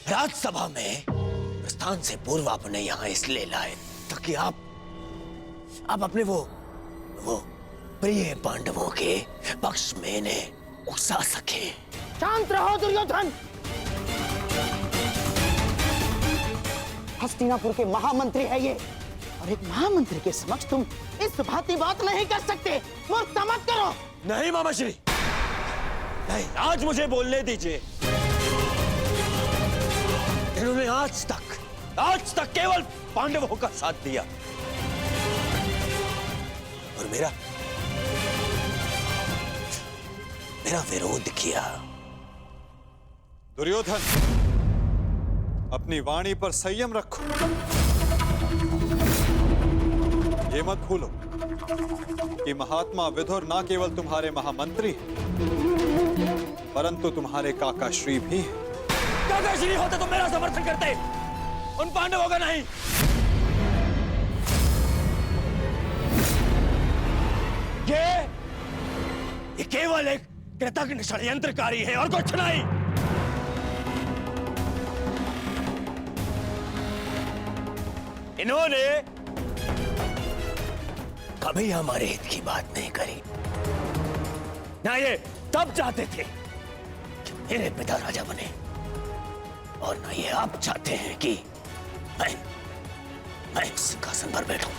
राज्यसभा में प्रस्थान से पूर्व आपने यहाँ इसलिए लाए ताकि आप अपने वो प्रिय पांडवों के पक्ष में इन्हें उकसा सके। शांत रहो दुर्योधन। हस्तिनापुर के महामंत्री है ये, और एक महामंत्री के समक्ष तुम इस भांति बात नहीं कर सकते। मूर्खता मत करो। नहीं मामाश्री, नहीं, आज मुझे बोलने दीजिए। इन्होंने आज तक केवल पांडवों का साथ दिया और मेरा विरोध किया। दुर्योधन, अपनी वाणी पर संयम रखो। ये मत भूलो कि महात्मा विदुर न केवल तुम्हारे महामंत्री परंतु तुम्हारे काकाश्री भी हैं। काकाश्री होते तो मेरा समर्थन करते, उन पांडवों का नहीं। ये केवल एक कृतज्ञ षड्यंत्रकारी है और कुछ नहीं। इन्होंने कभी हमारे हित की बात नहीं करी। ना ये तब चाहते थे कि मेरे पिता राजा बने, और ना ये आप चाहते हैं कि मैं सिंहासन पर बैठूं।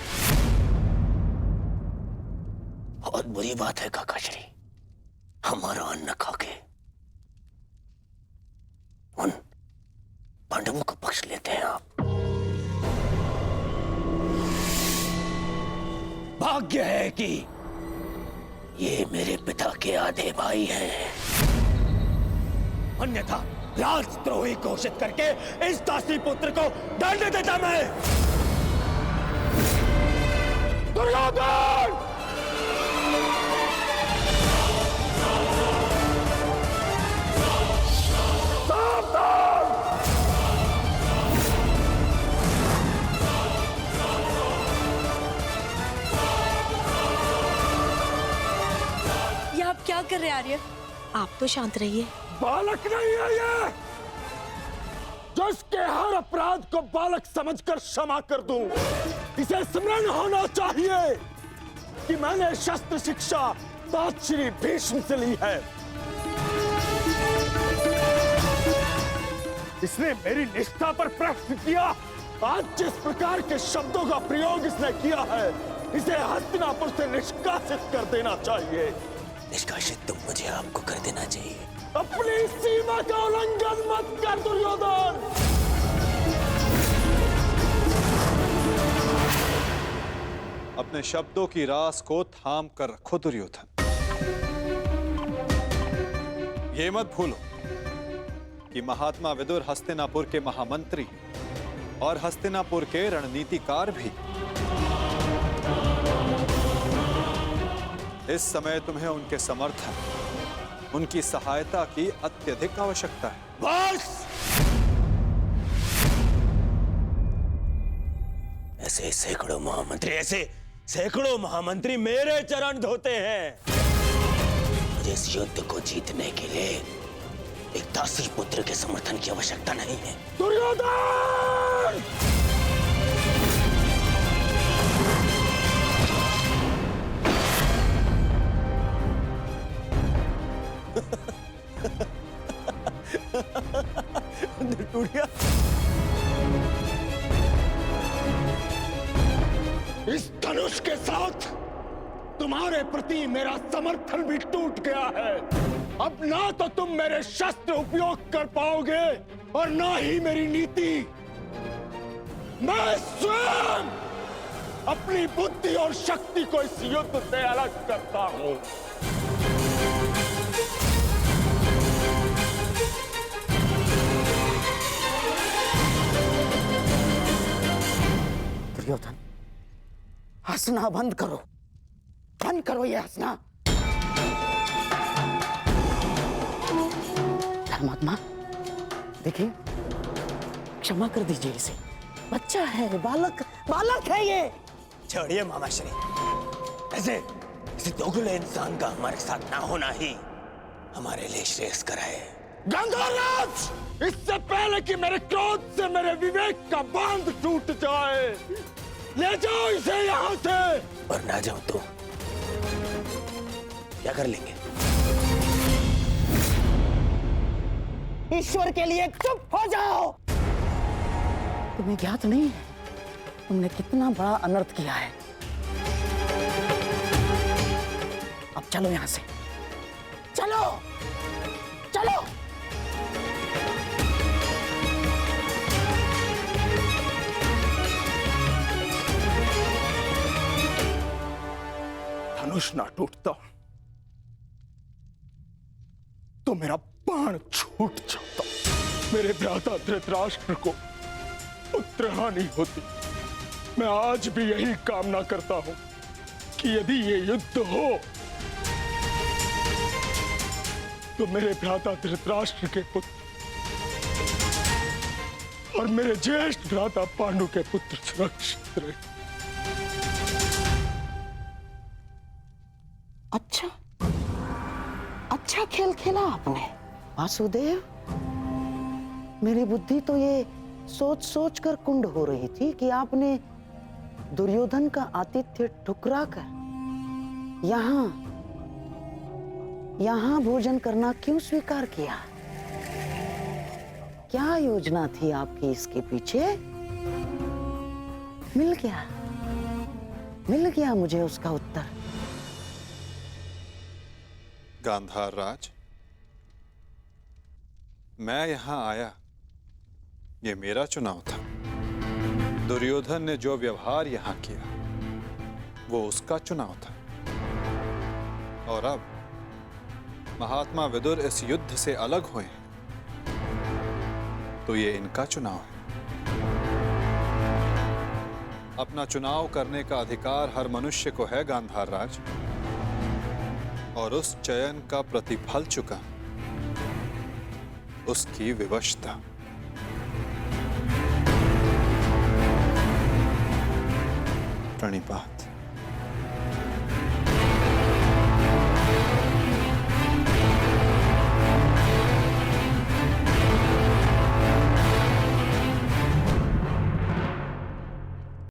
बहुत बुरी बात है काकाश्री, हमारा अन्न खाके उन पांडवों का पक्ष लेते हैं आप। भाग्य है कि ये मेरे पिता के आधे भाई हैं, अन्यथा राजद्रोही घोषित करके इस दासी पुत्र को दंड देता मैं। दुर्योधन! क्या कर रहे आर्य? आप तो शांत रहिए। बालक नहीं है ये, जो इसके हर अपराध को बालक समझकर क्षमा कर दूं। इसे स्मरण होना चाहिए कि मैंने शस्त्र शिक्षा तात श्री भीष्म से ली है। इसने मेरी निष्ठा पर प्रश्न किया। आज जिस प्रकार के शब्दों का प्रयोग इसने किया है, इसे हस्तिनापुर से निष्कासित कर देना चाहिए। निष्कासित तो मुझे आपको कर देना चाहिए। अपनी सीमा का उल्लंघन मत कर दुर्योधन। अपने शब्दों की रास को थाम कर रखो दुर्योधन। ये मत भूलो कि महात्मा विदुर हस्तिनापुर के महामंत्री और हस्तिनापुर के रणनीतिकार भी। इस समय तुम्हें उनके समर्थन, उनकी सहायता की अत्यधिक आवश्यकता है। बस! ऐसे सैकड़ों महामंत्री मेरे चरण धोते हैं। मुझे इस युद्ध को जीतने के लिए एक दासी पुत्र के समर्थन की आवश्यकता नहीं है। दुर्योधन! इस धनुष के साथ तुम्हारे प्रति मेरा समर्थन भी टूट गया है। अब ना तो तुम मेरे शस्त्र उपयोग कर पाओगे और ना ही मेरी नीति। मैं स्वयं अपनी बुद्धि और शक्ति को इस युद्ध से अलग करता हूं। दुर्योधन, हंसना बंद करो ये हंसना। धर्मात्मा, देखिए, क्षमा कर दीजिए इसे। बच्चा है, बालक है ये। छोड़िए मामाश्री, ऐसे दोगले इंसान का हमारे साथ ना होना ही हमारे लिए श्रेयस्कर है। गंगाराज, इससे पहले कि मेरे क्रोध से मेरे विवेक का बांध टूट जाए, ले जाओ इसे यहाँ से। और ना जाओ तो क्या कर लेंगे? ईश्वर के लिए चुप हो जाओ। तुम्हें ज्ञात नहीं है तुमने कितना बड़ा अनर्थ किया है। अब चलो यहां से, चलो चलो। धनुष ना टूटता तो मेरा बाण छूट जाता। मेरे भ्राता धृतराष्ट्र को पुत्र हानि होती। मैं आज भी यही कामना करता हूं कि यदि ये युद्ध हो तो मेरे भ्राता धृतराष्ट्र के पुत्र और मेरे ज्येष्ठ भ्राता पांडु के पुत्र सुरक्षित रहे। अच्छा खेल खेला आपने वासुदेव। मेरी बुद्धि तो ये सोच सोच कर कुंड हो रही थी कि आपने दुर्योधन का आतिथ्य ठुकरा कर यहां भोजन करना क्यों स्वीकार किया। क्या योजना थी आपकी इसके पीछे? मिल गया मुझे उसका उत्तर। गांधार राज, मैं यहां आया ये मेरा चुनाव था। दुर्योधन ने जो व्यवहार यहां किया वो उसका चुनाव था। और अब महात्मा विदुर इस युद्ध से अलग हुए हैं तो ये इनका चुनाव है। अपना चुनाव करने का अधिकार हर मनुष्य को है गांधार राज, और उस चयन का प्रतिफल चुका उसकी विवशता। प्रणिपात।